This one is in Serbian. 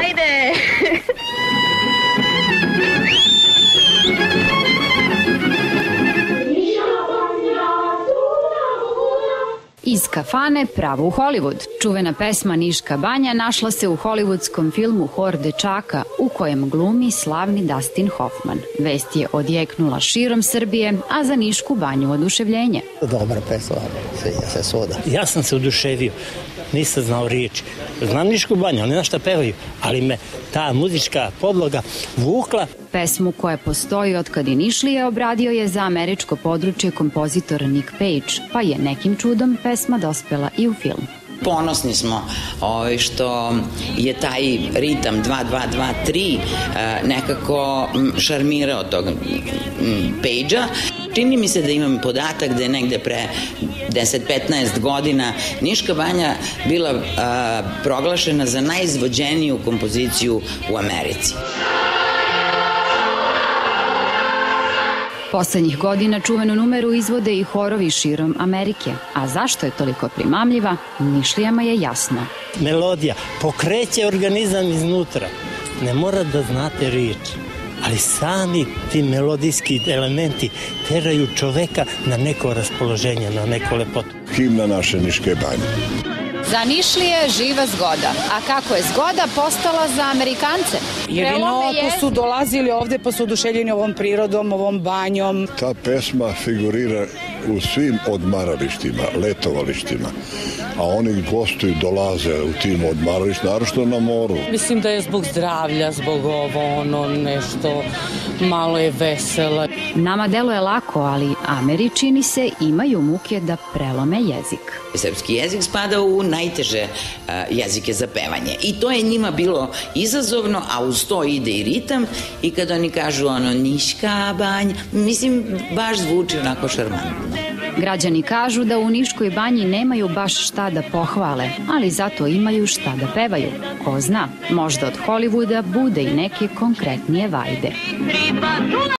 Ajde! Iz kafane pravo u Hollywood. Čuvena pesma Niška banja našla se u hollywoodskom filmu Hor dečaka u kojem glumi slavni Dustin Hoffman. Vest je odjeknula širom Srbije, a za Nišku banju oduševljenje. Dobra pesma, sviđa se svuda. Ja sam se oduševio, nisam znao riječi. Znam Nišku banju, ne znam šta pevaju, ali me ta muzička podloga vukla. Pesmu koja postoji od kad je Nišlije obradio je za američko područje kompozitor Nick Page, pa je nekim čudom pesma dospela i u film. Ponosni smo što je taj ritam 2-2-2-3 nekako šarmirao tog Page-a. Čini mi se da imam podatak da je negde pre 10-15 godina Niška banja bila proglašena za najizvođeniju kompoziciju u Americi. Poslednjih godina čuvenu numeru izvode i horovi širom Amerike. A zašto je toliko primamljiva, Nišlijama je jasno. Melodija pokreće organizam iznutra. Ne mora da znate riječi, ali sami ti melodijski elementi teraju čoveka na neko raspoloženje, na neku lepotu. Himna naše Niške banje. Za Nišlije živa zgoda. A kako je zgoda postala za Amerikance? Jedino ako su dolazili ovde pa su oduševljeni ovom prirodom, ovom banjom. Ta pesma figurira u svim odmaralištima, letovalištima, a oni gostuju, dolaze u tim odmaralištima, naročito na moru. Mislim da je zbog zdravlja, zbog nešto, malo je vesela. Nama deluje lako, ali Američini se imaju muke da prelome jezik. Srpski jezik spada u najteže jezike za pevanje i to je njima bilo izazovno, a uz to ide i ritam i kad oni kažu Niška banja, mislim baš zvuči onako šarmantno. Građani kažu da u Niškoj banji nemaju baš šta da pohvale, ali zato imaju šta da pevaju. Ko zna, možda od Hollywooda bude i neke konkretnije vajde.